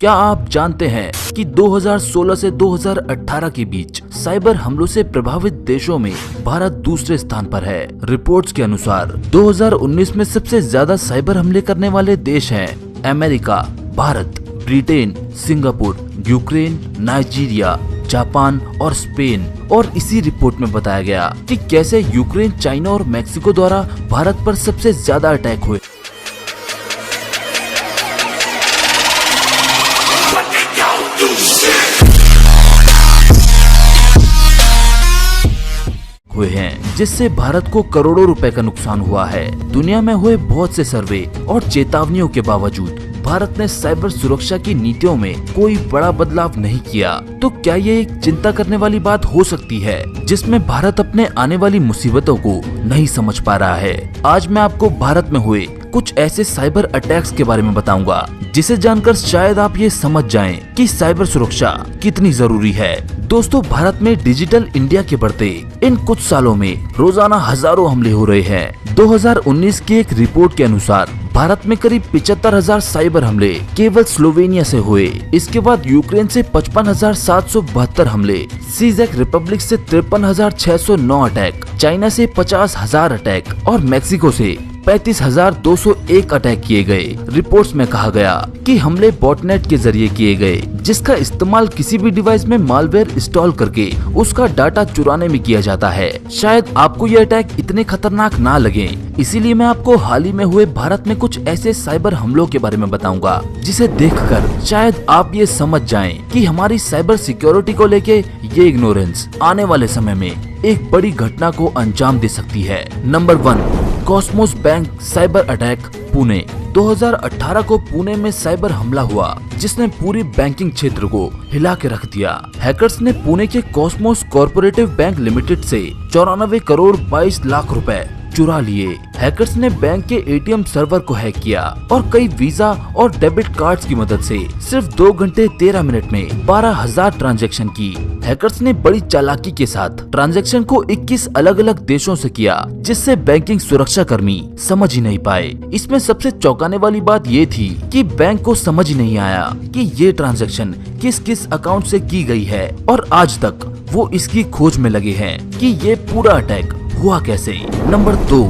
क्या आप जानते हैं कि 2016 से 2018 के बीच साइबर हमलों से प्रभावित देशों में भारत दूसरे स्थान पर है। रिपोर्ट्स के अनुसार 2019 में सबसे ज्यादा साइबर हमले करने वाले देश हैं America, Bharat, Britain, Singapore, Ukraine, Nigeria, Japan और स्पेन। और इसी रिपोर्ट में बताया गया कि कैसे यूक्रेन, चाइना और मेक्सिको द्वारा भारत पर सबसे ज्यादा अटैक हुए हैं, जिससे भारत को करोड़ों रुपए का नुकसान हुआ है। दुनिया में हुए बहुत से सर्वे और चेतावनियों के बावजूद भारत ने साइबर सुरक्षा की नीतियों में कोई बड़ा बदलाव नहीं किया। तो क्या ये एक चिंता करने वाली बात हो सकती है, जिसमें भारत अपने आने वाली मुसीबतों को नहीं समझ पा रहा है? आज मैं आपको भारत में हुए कुछ ऐसे साइबर अटैक्स के बारे में बताऊंगा, जिसे जानकर शायद आप ये समझ जाएं कि साइबर सुरक्षा कितनी जरूरी है। दोस्तों, भारत में डिजिटल इंडिया के बढ़ते इन कुछ सालों में रोजाना हजारों हमले हो रहे हैं। 2019 की एक रिपोर्ट के अनुसार भारत में करीब 75,000 साइबर हमले केवल स्लोवेनिया से हुए। इसके बाद यूक्रेन से 55,772 हमले, चेक रिपब्लिक से 53,609 अटैक, चाइना से 50,000 अटैक और मेक्सिको से 35,201 अटैक किए गए। रिपोर्ट्स में कहा गया कि हमले बॉटनेट के जरिए किए गए, जिसका इस्तेमाल किसी भी डिवाइस में मालवेयर इंस्टॉल करके उसका डाटा चुराने में किया जाता है। शायद आपको ये अटैक इतने खतरनाक ना लगे, इसीलिए मैं आपको हाल ही में हुए भारत में कुछ ऐसे साइबर हमलों के बारे में बताऊंगा, जिसे देखकर शायद आप ये समझ जाएं कि हमारी साइबर सिक्योरिटी को लेके ये इग्नोरेंस आने वाले समय में एक बड़ी घटना को अंजाम दे सकती है। Number 1, Cosmos bank cyber attack, Pune. 2018 को पुणे में साइबर हमला हुआ, जिसने पूरी बैंकिंग क्षेत्र को हिला के रख दिया। हैकर्स ने पुणे के कॉस्मोस कॉर्पोरेटिव बैंक लिमिटेड से 94 करोड़ 22 लाख रुपए चुरा लिए। हैकर्स ने बैंक के एटीएम सर्वर को हैक किया और कई वीजा और डेबिट कार्ड्स की मदद से सिर्फ 2 घंटे 13 मिनट में 12,000 ट्रांजैक्शन की। हैकर्स ने बड़ी चालाकी के साथ ट्रांजैक्शन को 21 अलग अलग देशों से किया, जिससे बैंकिंग सुरक्षा कर्मी समझ ही नहीं पाए। इसमें सबसे चौंकाने वाली बात ये थी कि बैंक को समझ ही नहीं आया कि ये ट्रांजैक्शन किस किस अकाउंट से की गई है, और आज तक वो इसकी खोज में लगे हैं कि ये पूरा अटैक हुआ कैसे। Number 2,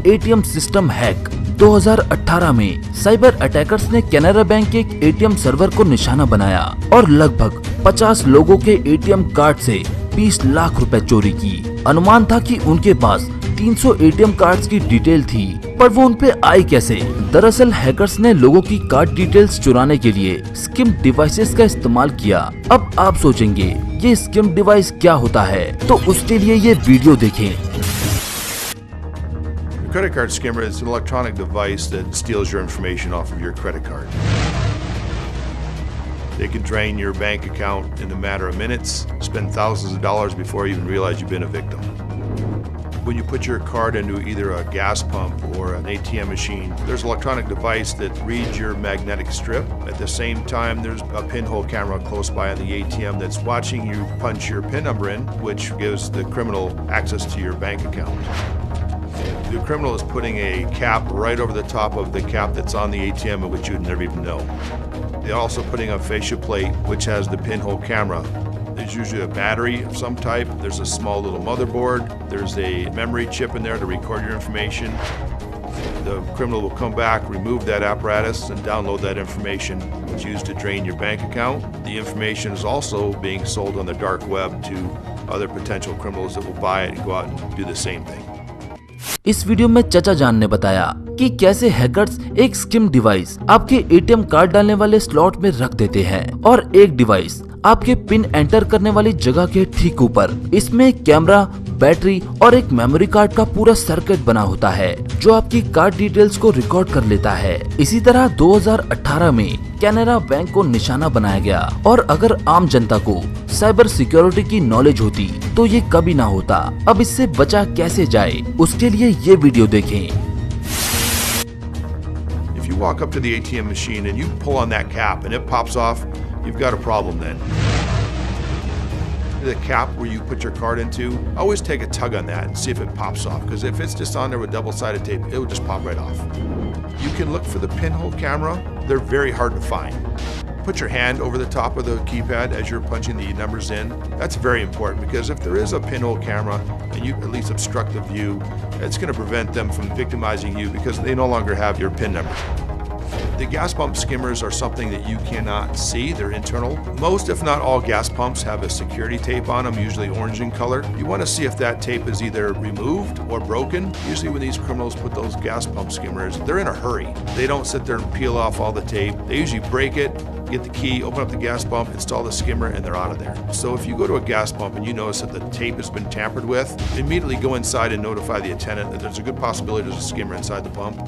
ATM system hack. 2018 में साइबर अटैकर्स ने कैनरा बैंक के एक एटीएम सर्वर को निशाना बनाया और लगभग 50 लोगों के एटीएम कार्ड से 20 लाख रुपए चोरी की। अनुमान था कि उनके पास 300 एटीएम कार्ड्स की डिटेल थी, पर वो उन पे आई कैसे? दरअसल हैकर्स ने लोगों की कार्ड डिटेल्स चुराने के लिए स्किम डिवाइसेस का इस्तेमाल किया। अब आप सोचेंगे ये स्किम डिवाइस क्या होता है, तो उसके लिए ये वीडियो देखें। Credit card skimmer is an electronic device that steals your information off of your credit card. They can drain your bank account in a matter of minutes, spend thousands of dollars before you even realize you've been a victim. When you put your card into either a gas pump or an ATM machine, there's an electronic device that reads your magnetic strip. At the same time, there's a pinhole camera close by on the ATM that's watching you punch your PIN number in, which gives the criminal access to your bank account. The criminal is putting a cap right over the top of the cap that's on the ATM, which you'd never even know. They're also putting a facial plate, which has the pinhole camera. There's usually a battery of some type. There's a small little motherboard. There's a memory chip in there to record your information. The criminal will come back, remove that apparatus, and download that information. It's used to drain your bank account. The information is also being sold on the dark web to other potential criminals that will buy it and go out and do the same thing. इस video में चचा जान ने बताया कि कैसे hackers एक scheme device आपके एटीएम कार्ड डालने वाले स्लॉट में रख देते हैं और एक डिवाइस आपके पिन एंटर करने वाली जगह के ठीक ऊपर। इसमें एक कैमरा, बैटरी और एक मेमोरी कार्ड का पूरा सर्किट बना होता है, जो आपकी कार्ड डिटेल्स को रिकॉर्ड कर लेता है। इसी तरह 2018 में कैनरा बैंक को निशाना बनाया गया, और अगर आम जनता को साइबर सिक्योरिटी की नॉलेज होती तो ये कभी ना होता। अब इससे बचा कैसे जाए, उसके लिए ये वीडियो देखें। If you walk up to the ATM machine and you pull on that cap and it pops off, you've got a problem then. The cap where you put your card into, always take a tug on that and see if it pops off, because if it's just on there with double-sided tape, it will just pop right off. You can look for the pinhole camera. They're very hard to find. put your hand over the top of the keypad as you're punching the numbers in. That's very important because if there is a pinhole camera and you at least obstruct the view, it's going to prevent them from victimizing you because they no longer have your PIN number. The gas pump skimmers are something that you cannot see. They're internal. Most, if not all, gas pumps have a security tape on them, usually orange in color. You want to see if that tape is either removed or broken. Usually when these criminals put those gas pump skimmers, they're in a hurry. They don't sit there and peel off all the tape. They usually break it, get the key, open up the gas pump, install the skimmer, and they're out of there. So if you go to a gas pump and you notice that the tape has been tampered with, immediately go inside and notify the attendant that there's a good possibility there's a skimmer inside the pump.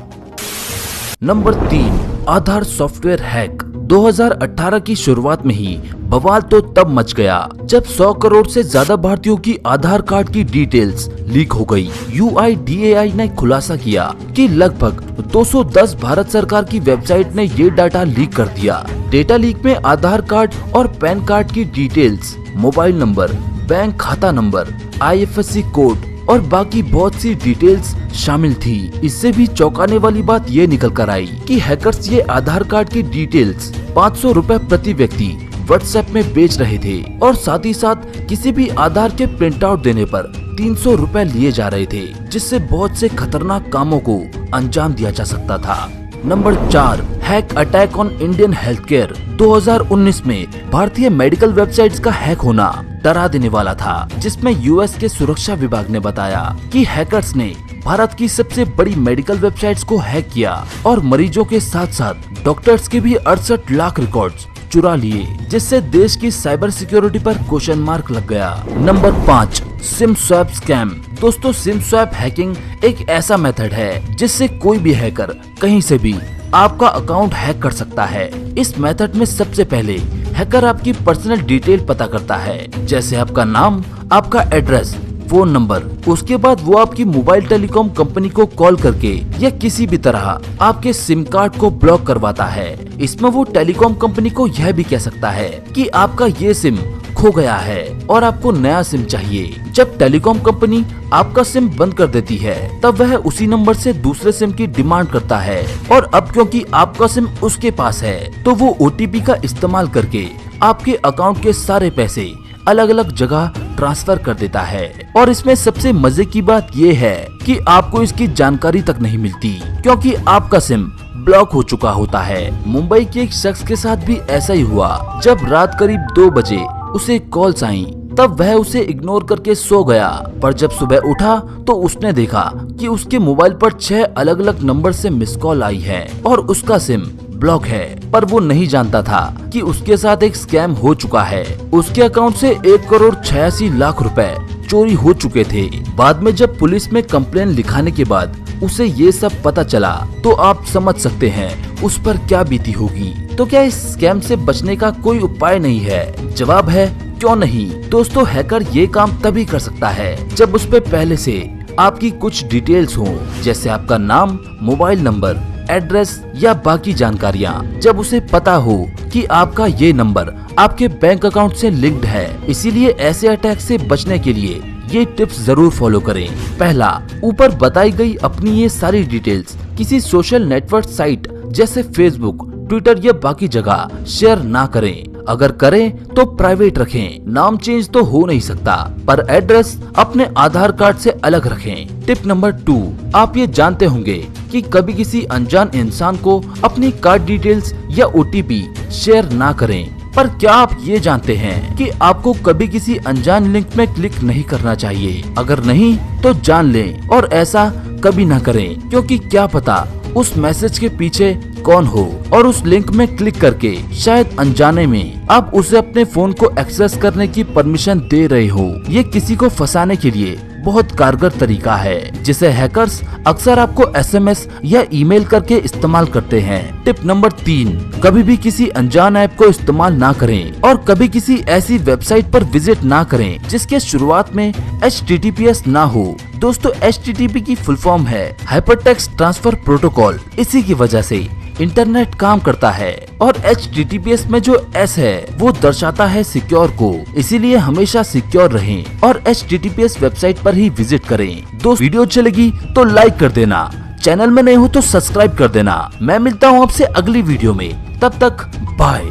Number 3, Aadhaar software hack. 2018 की शुरुआत में ही बवाल तो तब much गया जब 100 करोड़ से ज्यादा भारतीयों की आधार कार्ड की डिटेल्स लीक हो गई। UIDAI ने खुलासा किया कि लगभग 210 भारत सरकार की वेबसाइट ने ये डाटा लीक कर दिया। डेटा लीक में आधार कार्ड और पैन कार्ड की डिटेल्स, मोबाइल नंबर, बैंक खाता नंबर, IFSC कोड और बाकी बहुत सी डिटेल्स शामिल थी। इससे भी चौंकाने वाली बात ये निकल कर आई कि हैकर्स ये आधार कार्ड की डिटेल्स 500 रुपए प्रति व्यक्ति व्हाट्सएप में बेच रहे थे और साथ ही साथ किसी भी आधार के प्रिंट आउट देने पर 300 रुपए लिए जा रहे थे, जिससे बहुत से खतरनाक कामों को अंजाम दिया जा सकता था। Number 4, hack attack on Indian health care. 2019 में भारतीय मेडिकल वेबसाइट्स का हैक होना डरा देने वाला था, जिसमें US के सुरक्षा विभाग ने बताया कि हैकर्स ने भारत की सबसे बड़ी मेडिकल वेबसाइट्स को हैक किया और मरीजों के साथ साथ डॉक्टर्स के भी 68 लाख रिकॉर्ड्स चुरा लिए, जिससे देश की साइबर सिक्योरिटी पर क्वेश्चन मार्क लग गया। Number 5, SIM swap scam. दोस्तों, सिम स्वैप हैकिंग एक ऐसा मेथड है जिससे कोई भी हैकर कहीं से भी आपका अकाउंट हैक कर सकता है। इस मेथड में सबसे पहले हैकर आपकी पर्सनल डिटेल पता करता है, जैसे आपका नाम, आपका एड्रेस, फोन नंबर। उसके बाद वो आपकी मोबाइल टेलीकॉम कंपनी को कॉल करके या किसी भी तरह आपके सिम कार्ड को ब्लॉक करवाता है। इसमें वो टेलीकॉम कंपनी को यह भी कह सकता है कि आपका ये सिम खो गया है और आपको नया सिम चाहिए। जब टेलीकॉम कंपनी आपका सिम बंद कर देती है, तब वह उसी नंबर से दूसरे सिम की डिमांड करता है और अब क्योंकि आपका सिम उसके पास है, तो वो OTP का इस्तेमाल करके आपके अकाउंट के सारे पैसे अलग अलग जगह ट्रांसफर कर देता है। और इसमें सबसे मजे की बात ये है कि आपको इसकी जानकारी तक नहीं मिलती, क्योंकि आपका सिम ब्लॉक हो चुका होता है। मुंबई के एक शख्स के साथ भी ऐसा ही हुआ। जब रात करीब 2 बजे उसे कॉल्स आई, तब वह उसे इग्नोर करके सो गया, पर जब सुबह उठा तो उसने देखा कि उसके मोबाइल पर 6 अलग अलग नंबर से मिस कॉल आई है और उसका सिम ब्लॉक है। पर वो नहीं जानता था कि उसके साथ एक स्कैम हो चुका है। उसके अकाउंट से 1 करोड़ 86 लाख रुपए चोरी हो चुके थे। बाद में जब पुलिस में कंप्लेन लिखाने के बाद उसे ये सब पता चला, तो आप समझ सकते हैं उस पर क्या बीती होगी। तो क्या इस स्कैम से बचने का कोई उपाय नहीं है? जवाब है क्यों नहीं। दोस्तों, हैकर ये काम तभी कर सकता है जब उस पे पहले से आपकी कुछ डिटेल्स हो, जैसे आपका नाम, मोबाइल नंबर, एड्रेस या बाकी जानकारियां। जब उसे पता हो कि आपका ये नंबर आपके बैंक अकाउंट से लिंक्ड है। इसीलिए ऐसे अटैक से बचने के लिए ये टिप्स जरूर फॉलो करें। पहला, ऊपर बताई गई अपनी ये सारी डिटेल्स किसी सोशल नेटवर्क साइट जैसे फेसबुक, ट्विटर या बाकी जगह शेयर ना करें। अगर करें तो प्राइवेट रखें। नाम चेंज तो हो नहीं सकता, पर एड्रेस अपने आधार कार्ड से अलग रखें। टिप नंबर 2, आप ये जानते होंगे कि कभी किसी अनजान इंसान को अपनी कार्ड डिटेल्स या OTP शेयर ना करें। पर क्या आप ये जानते हैं कि आपको कभी किसी अनजान लिंक में क्लिक नहीं करना चाहिए? अगर नहीं तो जान लें और ऐसा कभी ना करें, क्योंकि क्या पता उस मैसेज के पीछे कौन हो और उस लिंक में क्लिक करके शायद अनजाने में आप उसे अपने फोन को एक्सेस करने की परमिशन दे रहे हो। ये किसी को फंसाने के लिए बहुत कारगर तरीका है, जिसे हैकर्स अक्सर आपको SMS या ईमेल करके इस्तेमाल करते हैं। टिप नंबर 3, कभी भी किसी अनजान ऐप को इस्तेमाल ना करें और कभी किसी ऐसी वेबसाइट पर विजिट ना करें जिसके शुरुआत में HTTPS ना हो। दोस्तों, HTTP की फुल फॉर्म है हाइपरटेक्स्ट ट्रांसफर प्रोटोकॉल। इसी की वजह से इंटरनेट काम करता है और HTTPS में जो S है वो दर्शाता है सिक्योर को। इसीलिए हमेशा सिक्योर रहें और HTTPS वेबसाइट पर ही विजिट करें। दोस्त, वीडियो अच्छी लगी तो लाइक कर देना, चैनल में नए हो तो सब्सक्राइब कर देना। मैं मिलता हूँ आपसे अगली वीडियो में, तब तक बाय।